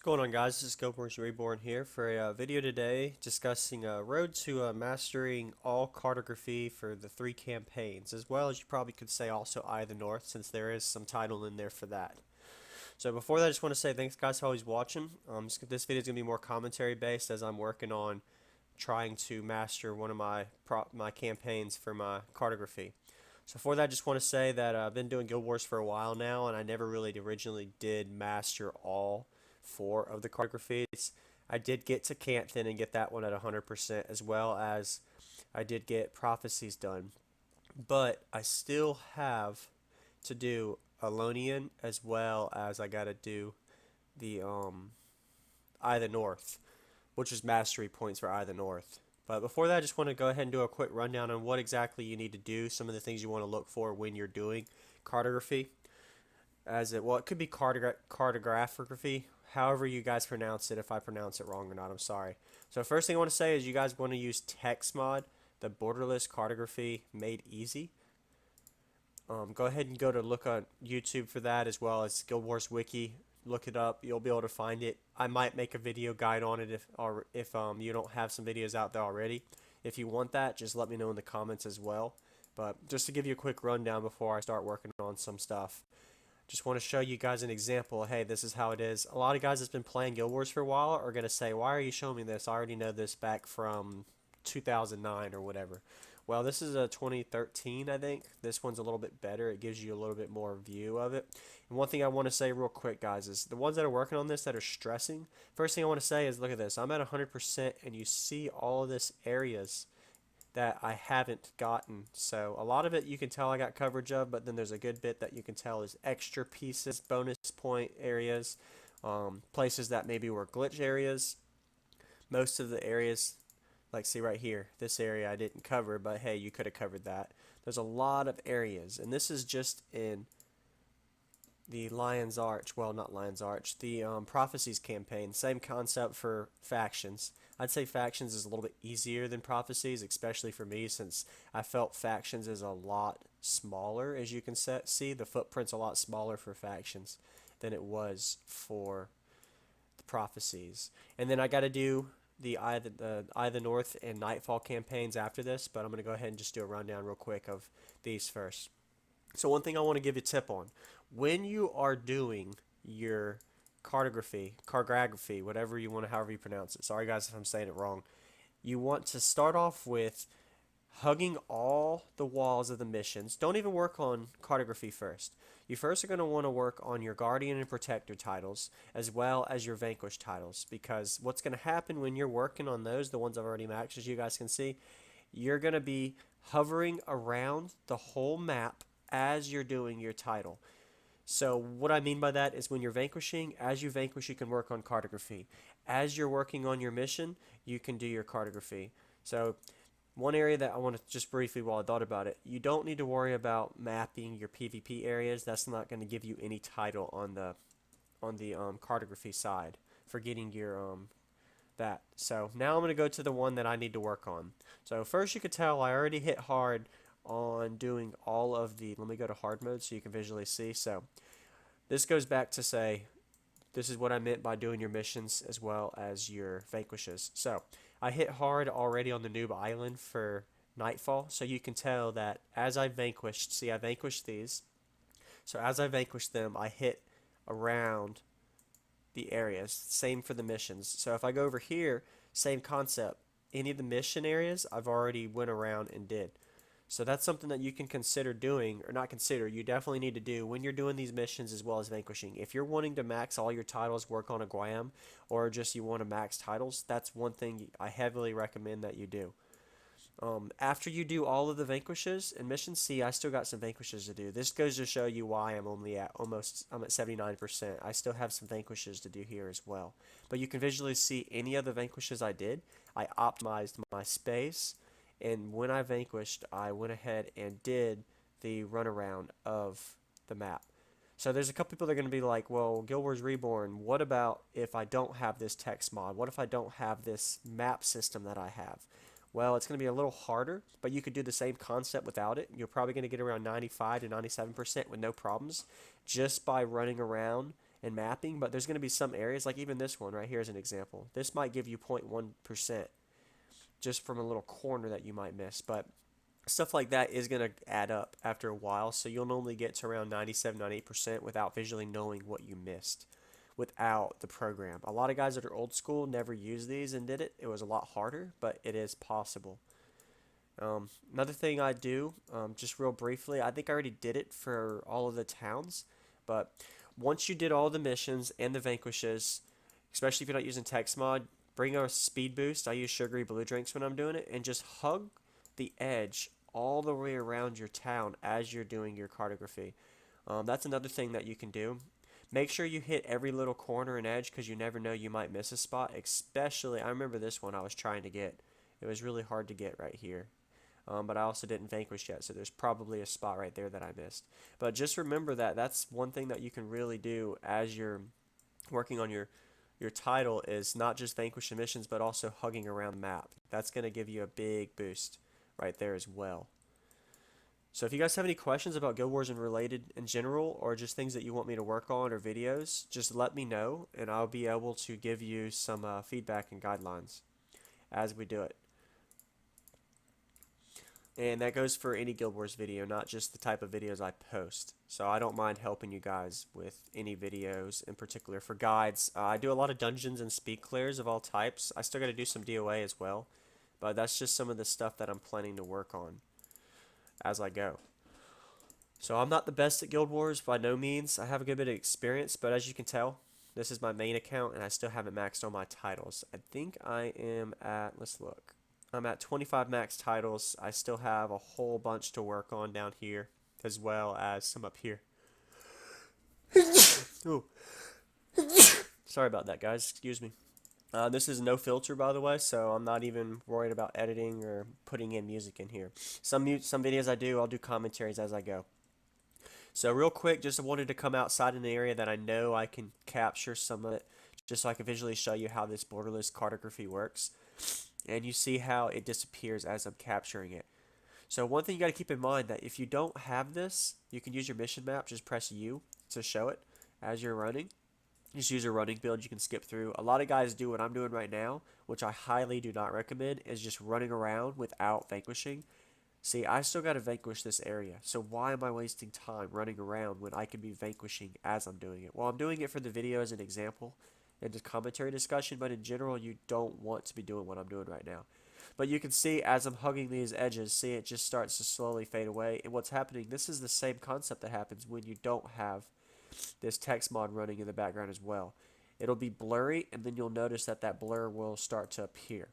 going on, guys? This is Guild Wars Reborn here for a video today discussing a road to mastering all cartography for the 3 campaigns, as well as you probably could say also Eye of the North, since there is some title in there for that. So before that, I just want to say thanks, guys, for always watching. This video is going to be more commentary based, as I'm working on trying to master one of my campaigns for my cartography. So for that, I just want to say that I've been doing Guild Wars for a while now, and I never really originally did master all 4 of the cartographies. I did get to Canthan and get that one at 100%, as well as I did get Prophecies done. But I still have to do Alonian, as well as I got to do the Eye of the North, which is mastery points for Eye of the North. But before that, I just want to go ahead and do a quick rundown on what exactly you need to do, some of the things you want to look for when you're doing cartography. It could be cartography, however you guys pronounce it. If I pronounce it wrong or not, I'm sorry. So first thing I want to say is you guys want to use text mod, the borderless cartography made easy. Go ahead and look on YouTube for that, as well as Guild Wars Wiki. Look it up, you'll be able to find it. I might make a video guide on it if you don't have some videos out there already. If you want that, just let me know in the comments as well. But just to give you a quick rundown before I start working on some stuff, just want to show you guys an example. Hey, this is how it is. A lot of guys that's been playing Guild Wars for a while are going to say, why are you showing me this? I already know this back from 2009 or whatever. Well, this is a 2013, I think. This one's a little bit better. It gives you a little bit more view of it. And one thing I want to say real quick, guys, is the ones that are working on this that are stressing, first thing I want to say is look at this. I'm at 100% and you see all of this areas that I haven't gotten. So a lot of it you can tell I got coverage of, but then there's a good bit that you can tell is extra pieces, bonus point areas, places that maybe were glitch areas. Most of the areas, like see right here, this area I didn't cover, but hey, you could have covered that. There's a lot of areas, and this is just in the Lion's Arch, well, not Lion's Arch, the Prophecies campaign. Same concept for factions. I'd say factions is a little bit easier than Prophecies, especially for me, since I felt factions is a lot smaller. As you can see, the footprint's a lot smaller for factions than it was for the Prophecies. And then I got to do the Eye of the North and Nightfall campaigns after this, but I'm going to go ahead and just do a rundown real quick of these first. So one thing I want to give you a tip on, when you are doing your cartography, whatever you want to, however you pronounce it. Sorry guys if I'm saying it wrong. You want to start off with hugging all the walls of the missions. Don't even work on cartography first. You first are going to want to work on your Guardian and Protector titles, as well as your Vanquish titles, because what's going to happen when you're working on those, the ones I've already maxed, as you guys can see, you're going to be hovering around the whole map as you're doing your title. So what I mean by that is when you're vanquishing, as you vanquish, you can work on cartography. As you're working on your mission, you can do your cartography. So one area that I want to just briefly, while I thought about it, you don't need to worry about mapping your PvP areas. That's not going to give you any title on the cartography side for getting your that. So now I'm going to go to the one that I need to work on. So first, you could tell I already hit hard on doing all of the, let me go to hard mode so you can visually see. So this goes back to say, this is what I meant by doing your missions as well as your vanquishes. So I hit hard already on the Noob Island for Nightfall, so you can tell that as I vanquished, see I vanquished these, so as I vanquished them I hit around the areas. Same for the missions. So if I go over here, same concept. Any of the mission areas I've already went around and did. So that's something that you can consider doing, or not consider, you definitely need to do when you're doing these missions as well as vanquishing. If you're wanting to max all your titles, work on a Guam, or just you want to max titles, that's one thing I heavily recommend that you do. After you do all of the vanquishes and missions, see I still got some vanquishes to do. This goes to show you why I'm only at I'm at 79%. I still have some vanquishes to do here as well. But you can visually see any of the vanquishes I did. I optimized my space. And when I vanquished, I went ahead and did the runaround of the map. So there's a couple people that are going to be like, well, Guild Wars Reborn, what about if I don't have this text mod? What if I don't have this map system that I have? Well, it's going to be a little harder, but you could do the same concept without it. You're probably going to get around 95 to 97% with no problems just by running around in mapping, but there's going to be some areas, like even this one right here is an example. This might give you 0.1% just from a little corner that you might miss, but stuff like that is going to add up after a while, so you'll normally get to around 97, 98% without visually knowing what you missed without the program. A lot of guys that are old school never used these and did it. It was a lot harder, but it is possible. Another thing I do, just real briefly, I think I already did it for all of the towns, but once you did all the missions and the vanquishes, especially if you're not using text mod, bring a speed boost. I use sugary blue drinks when I'm doing it, and just hug the edge all the way around your town as you're doing your cartography. That's another thing that you can do. Make sure you hit every little corner and edge because you never know, you might miss a spot. Especially, I remember this one I was trying to get. It was really hard to get right here. But I also didn't vanquish yet, so there's probably a spot right there that I missed. But just remember that that's one thing that you can really do as you're working on your title, is not just vanquish missions, but also hugging around the map. That's going to give you a big boost right there as well. So if you guys have any questions about Guild Wars and related in general, or just things that you want me to work on or videos, just let me know, and I'll be able to give you some feedback and guidelines as we do it. And that goes for any Guild Wars video, not just the type of videos I post. So I don't mind helping you guys with any videos, in particular for guides. I do a lot of dungeons and speed clears of all types. I still got to do some DOA as well, but that's just some of the stuff that I'm planning to work on as I go. So I'm not the best at Guild Wars by no means. I have a good bit of experience, but as you can tell, this is my main account and I still haven't maxed all my titles. I think I am at, let's look. I'm at 25 max titles. I still have a whole bunch to work on down here, as well as some up here. Ooh. Sorry about that, guys. Excuse me. This is no filter, by the way, so I'm not even worried about editing or putting in music in here. Some videos I do, I'll do commentaries as I go. So real quick, just wanted to come outside in the area that I know I can capture some of it, just so I can visually show you how this borderless cartography works. And you see how it disappears as I'm capturing it. So one thing you got to keep in mind, that if you don't have this, you can use your mission map. Just press U to show it as you're running. Just use a running build. You can skip through. A lot of guys do what I'm doing right now, which I highly do not recommend, is just running around without vanquishing. See, I still got to vanquish this area. So why am I wasting time running around when I can be vanquishing as I'm doing it? Well, I'm doing it for the video as an example and the commentary discussion, but in general, you don't want to be doing what I'm doing right now. But you can see as I'm hugging these edges, see it just starts to slowly fade away. And what's happening, this is the same concept that happens when you don't have this text mod running in the background as well. It'll be blurry, and then you'll notice that that blur will start to appear.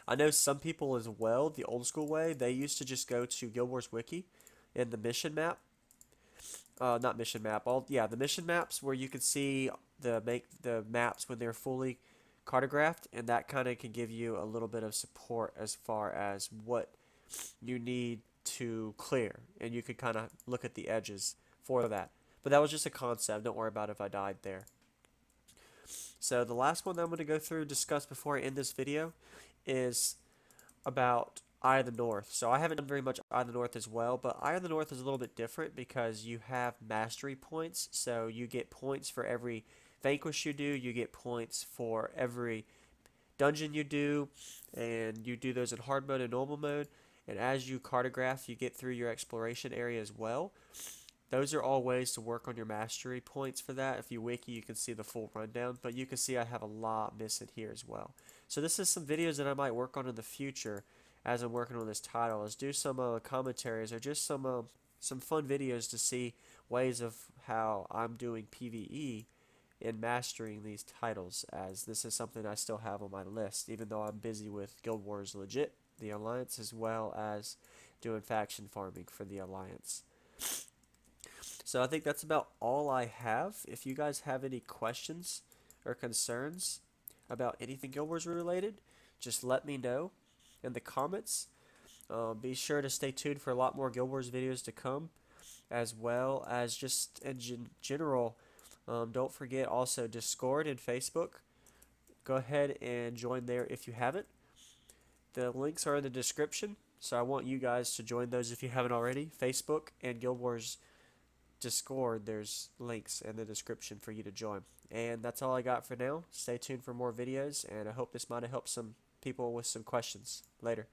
I know some people as well, the old school way, they used to just go to Guild Wars Wiki and the mission map. Not mission map, the mission maps where you can see the maps when they're fully cartographed, and that kind of can give you a little bit of support as far as what you need to clear, and you could kind of look at the edges for that. But that was just a concept. Don't worry about it if I died there. So the last one that I'm going to go through and discuss before I end this video is about Eye of the North. So I haven't done very much Eye of the North as well, but Eye of the North is a little bit different because you have mastery points. So you get points for every vanquish you do, you get points for every dungeon you do, and you do those in hard mode and normal mode. And as you cartograph, you get through your exploration area as well. Those are all ways to work on your mastery points for that. If you wiki, you can see the full rundown, but you can see I have a lot missing here as well. So this is some videos that I might work on in the future as I'm working on this title. Is do some commentaries or just some fun videos to see ways of how I'm doing PvE in mastering these titles, as this is something I still have on my list, even though I'm busy with Guild Wars Legit, the Alliance, as well as doing faction farming for the Alliance. So I think that's about all I have. If you guys have any questions or concerns about anything Guild Wars related, just let me know in the comments. Be sure to stay tuned for a lot more Guild Wars videos to come, as well as just in general. Don't forget also Discord and Facebook. Go ahead and join there if you haven't. The links are in the description, so I want you guys to join those if you haven't already. Facebook and Guild Wars Discord, there's links in the description for you to join. And that's all I got for now. Stay tuned for more videos, and I hope this might have helped some people with some questions. Later.